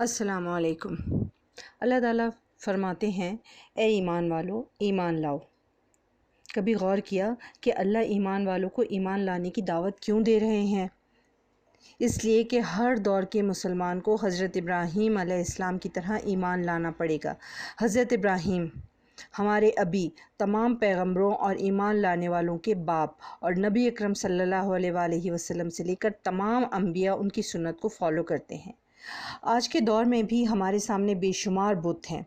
السلام علیکم۔ اللہ تعالیٰ فرماتے ہیں، اے ایمان والو ایمان لاؤ۔ کبھی غور کیا کہ اللہ ایمان والوں کو ایمان لانے کی دعوت کیوں دے رہے ہیں؟ اس لیے کہ ہر دور کے مسلمان کو حضرت ابراہیم علیہ السلام کی طرح ایمان لانا پڑے گا۔ حضرت ابراہیم ہمارے ابی، تمام پیغمبروں اور ایمان لانے والوں کے باپ، اور نبی اکرم صلی اللہ علیہ وآلہ وسلم سے لے کر تمام انبیاء ان کی سنت کو فالو کرتے ہیں۔ آج کے دور میں بھی ہمارے سامنے بے شمار بت ہیں،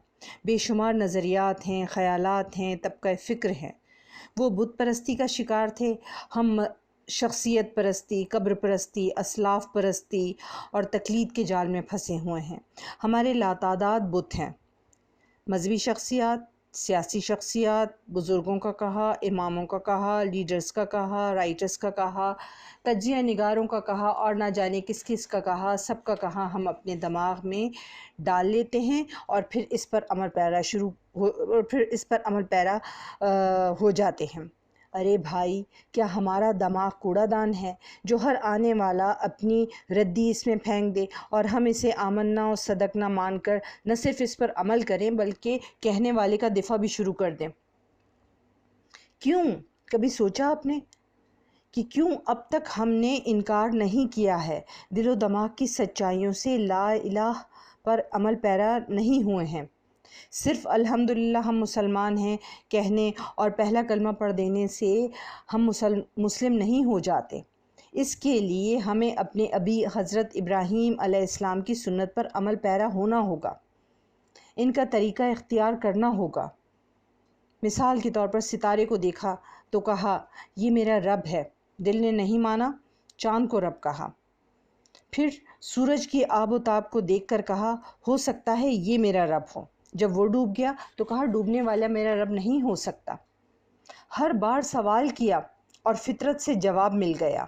بے شمار نظریات ہیں، خیالات ہیں، طبقہ فکر ہیں۔ وہ بت پرستی کا شکار تھے، ہم شخصیت پرستی، قبر پرستی، اسلاف پرستی اور تقلید کے جال میں پھنسے ہوئے ہیں۔ ہمارے لاتعداد بت ہیں، مذہبی شخصیات، سیاسی شخصیات، بزرگوں کا کہا، اماموں کا کہا، لیڈرز کا کہا، رائٹرز کا کہا، تجزیہ نگاروں کا کہا، اور نہ جانے کس کس کا کہا، سب کا کہا ہم اپنے دماغ میں ڈال لیتے ہیں اور پھر اس پر عمل پیرا ہو جاتے ہیں۔ ارے بھائی، کیا ہمارا دماغ کوڑا دان ہے جو ہر آنے والا اپنی ردی اس میں پھینک دے اور ہم اسے آمنا و صدقنا مان کر نہ صرف اس پر عمل کریں بلکہ کہنے والے کا دفاع بھی شروع کر دیں؟ کیوں؟ کبھی سوچا آپ نے کہ کیوں اب تک ہم نے انکار نہیں کیا ہے، دل و دماغ کی سچائیوں سے لا الہ پر عمل پیرا نہیں ہوئے ہیں؟ صرف الحمدللہ ہم مسلمان ہیں کہنے اور پہلا کلمہ پڑھ دینے سے ہم مسلم نہیں ہو جاتے۔ اس کے لیے ہمیں اپنے ابی حضرت ابراہیم علیہ السلام کی سنت پر عمل پیرا ہونا ہوگا، ان کا طریقہ اختیار کرنا ہوگا۔ مثال کے طور پر ستارے کو دیکھا تو کہا یہ میرا رب ہے، دل نے نہیں مانا، چاند کو رب کہا۔ پھر سورج کی آب و تاب کو دیکھ کر کہا ہو سکتا ہے یہ میرا رب ہو، جب وہ ڈوب گیا تو کہا ڈوبنے والا میرا رب نہیں ہو سکتا۔ ہر بار سوال کیا اور فطرت سے جواب مل گیا۔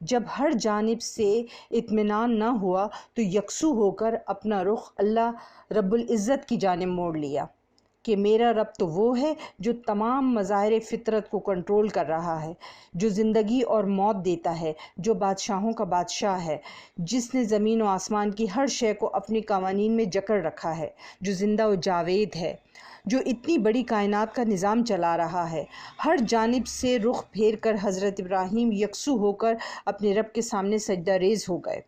جب ہر جانب سے اطمینان نہ ہوا تو یکسو ہو کر اپنا رخ اللہ رب العزت کی جانب موڑ لیا کہ میرا رب تو وہ ہے جو تمام مظاہر فطرت کو کنٹرول کر رہا ہے، جو زندگی اور موت دیتا ہے، جو بادشاہوں کا بادشاہ ہے، جس نے زمین و آسمان کی ہر شے کو اپنے قوانین میں جکڑ رکھا ہے، جو زندہ و جاوید ہے، جو اتنی بڑی کائنات کا نظام چلا رہا ہے۔ ہر جانب سے رخ پھیر کر حضرت ابراہیم یکسو ہو کر اپنے رب کے سامنے سجدہ ریز ہو گئے۔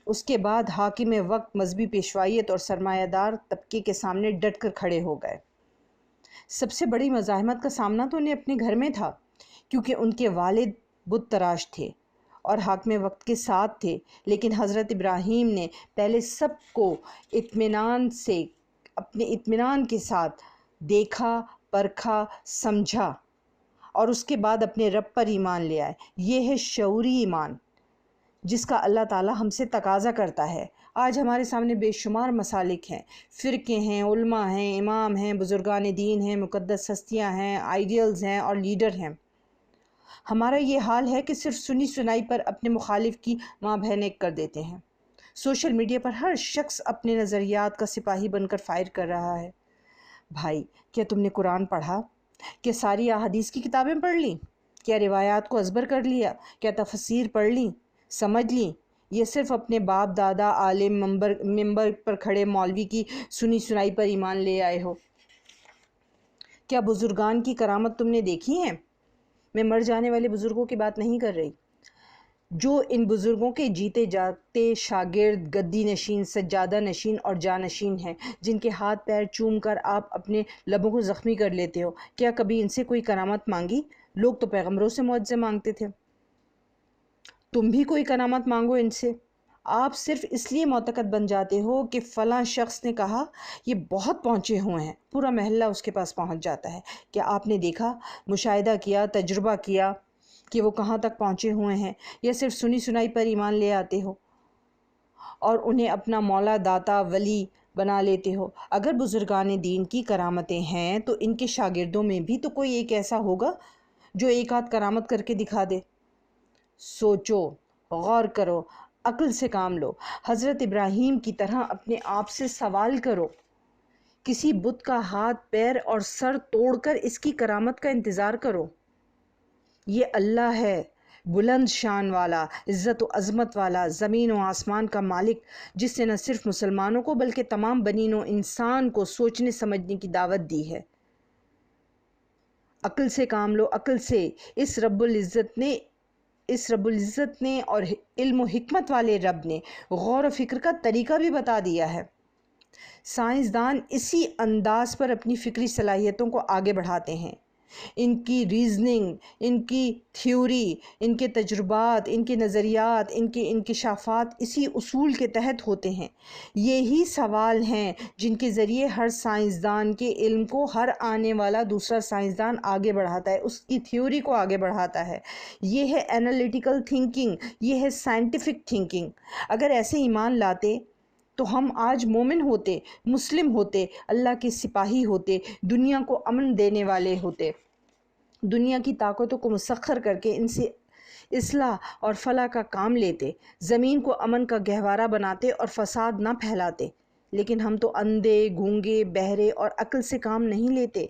اس کے بعد حاکم وقت مذہبی پیشوائیت اور سرمایہ دار طبقے کے سامنے ڈٹ کر کھڑے ہو گئے۔ سب سے بڑی مزاحمت کا سامنا تو انہیں اپنے گھر میں تھا، کیونکہ ان کے والد بت تراش تھے اور حاکم وقت کے ساتھ تھے، لیکن حضرت ابراہیم نے پہلے سب کو اپنے اطمینان کے ساتھ دیکھا، پرکھا، سمجھا اور اس کے بعد اپنے رب پر ایمان لے آئے۔ یہ ہے شعوری ایمان جس کا اللہ تعالیٰ ہم سے تقاضا کرتا ہے۔ آج ہمارے سامنے بے شمار مسالک ہیں، فرقے ہیں، علماء ہیں، امام ہیں، بزرگان دین ہیں، مقدس ہستیاں ہیں، آئیڈیلز ہیں اور لیڈر ہیں۔ ہمارا یہ حال ہے کہ صرف سنی سنائی پر اپنے مخالف کی ماں بہن ایک کر دیتے ہیں۔ سوشل میڈیا پر ہر شخص اپنے نظریات کا سپاہی بن کر فائر کر رہا ہے۔ بھائی، کیا تم نے قرآن پڑھا؟ کیا ساری احادیث کی کتابیں پڑھ لیں؟ کیا روایات کو ازبر کر لیا؟ کیا تفسیر پڑھ لیں، سمجھ لیں؟ یہ صرف اپنے باپ دادا عالم ممبر پر کھڑے مولوی کی سنی سنائی پر ایمان لے آئے ہو؟ کیا بزرگان کی کرامت تم نے دیکھی ہیں؟ میں مر جانے والے بزرگوں کی بات نہیں کر رہی، جو ان بزرگوں کے جیتے جاگتے شاگرد، گدی نشین، سجادہ نشین اور جانشین ہیں، جن کے ہاتھ پیر چوم کر آپ اپنے لبوں کو زخمی کر لیتے ہو۔ کیا کبھی ان سے کوئی کرامت مانگی؟ لوگ تو پیغمبروں سے معجزے مانگتے تھے، تم بھی کوئی کرامت مانگو ان سے۔ آپ صرف اس لیے معتقد بن جاتے ہو کہ فلاں شخص نے کہا یہ بہت پہنچے ہوئے ہیں، پورا محلہ اس کے پاس پہنچ جاتا ہے۔ کیا آپ نے دیکھا، مشاہدہ کیا، تجربہ کیا کہ وہ کہاں تک پہنچے ہوئے ہیں؟ یا صرف سنی سنائی پر ایمان لے آتے ہو اور انہیں اپنا مولا، داتا، ولی بنا لیتے ہو؟ اگر بزرگان دین کی کرامتیں ہیں تو ان کے شاگردوں میں بھی تو کوئی ایک ایسا ہوگا جو ایک آدھ کرامت کر کے دکھا دے۔ سوچو، غور کرو، عقل سے کام لو، حضرت ابراہیم کی طرح اپنے آپ سے سوال کرو۔ کسی بت کا ہاتھ، پیر اور سر توڑ کر اس کی کرامت کا انتظار کرو؟ یہ اللہ ہے بلند شان والا، عزت و عظمت والا، زمین و آسمان کا مالک، جس نے نہ صرف مسلمانوں کو بلکہ تمام بنی نوع انسان کو سوچنے سمجھنے کی دعوت دی ہے۔ عقل سے کام لو، عقل سے۔ اس رب العزت نے اور علم و حکمت والے رب نے غور و فکر کا طریقہ بھی بتا دیا ہے۔ سائنسدان اسی انداز پر اپنی فکری صلاحیتوں کو آگے بڑھاتے ہیں۔ ان کی ریزننگ، ان کی تھیوری، ان کے تجربات، ان کے نظریات، ان کے انکشافات اسی اصول کے تحت ہوتے ہیں۔ یہی سوال ہیں جن کے ذریعے ہر سائنسدان کے علم کو ہر آنے والا دوسرا سائنسدان آگے بڑھاتا ہے، اس کی تھیوری کو آگے بڑھاتا ہے۔ یہ ہے انالیٹیکل تھنکنگ، یہ ہے سائنٹیفک تھنکنگ۔ اگر ایسے ایمان لاتے تو ہم آج مومن ہوتے، مسلم ہوتے، اللہ کے سپاہی ہوتے، دنیا کو امن دینے والے ہوتے، دنیا کی طاقتوں کو مسخر کر کے ان سے اصلاح اور فلاح کا کام لیتے، زمین کو امن کا گہوارہ بناتے اور فساد نہ پھیلاتے۔ لیکن ہم تو اندھے، گونگے، بہرے اور عقل سے کام نہیں لیتے،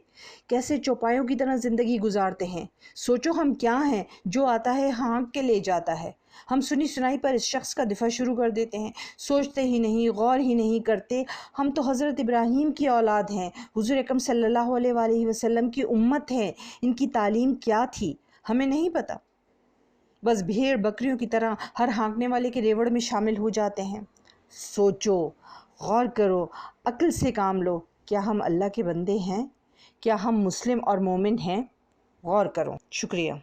کیسے چوپایوں کی طرح زندگی گزارتے ہیں۔ سوچو ہم کیا ہیں؟ جو آتا ہے ہانک کے لے جاتا ہے۔ ہم سنی سنائی پر اس شخص کا دفاع شروع کر دیتے ہیں، سوچتے ہی نہیں، غور ہی نہیں کرتے۔ ہم تو حضرت ابراہیم کی اولاد ہیں، حضور اکرم صلی اللہ علیہ وآلہ وسلم کی امت ہیں۔ ان کی تعلیم کیا تھی ہمیں نہیں پتہ، بس بھیڑ بکریوں کی طرح ہر ہانکنے والے کے ریوڑ میں شامل ہو جاتے ہیں۔ سوچو، غور کرو، عقل سے کام لو۔ کیا ہم اللہ کے بندے ہیں؟ کیا ہم مسلم اور مومن ہیں؟ غور کرو۔ شکریہ۔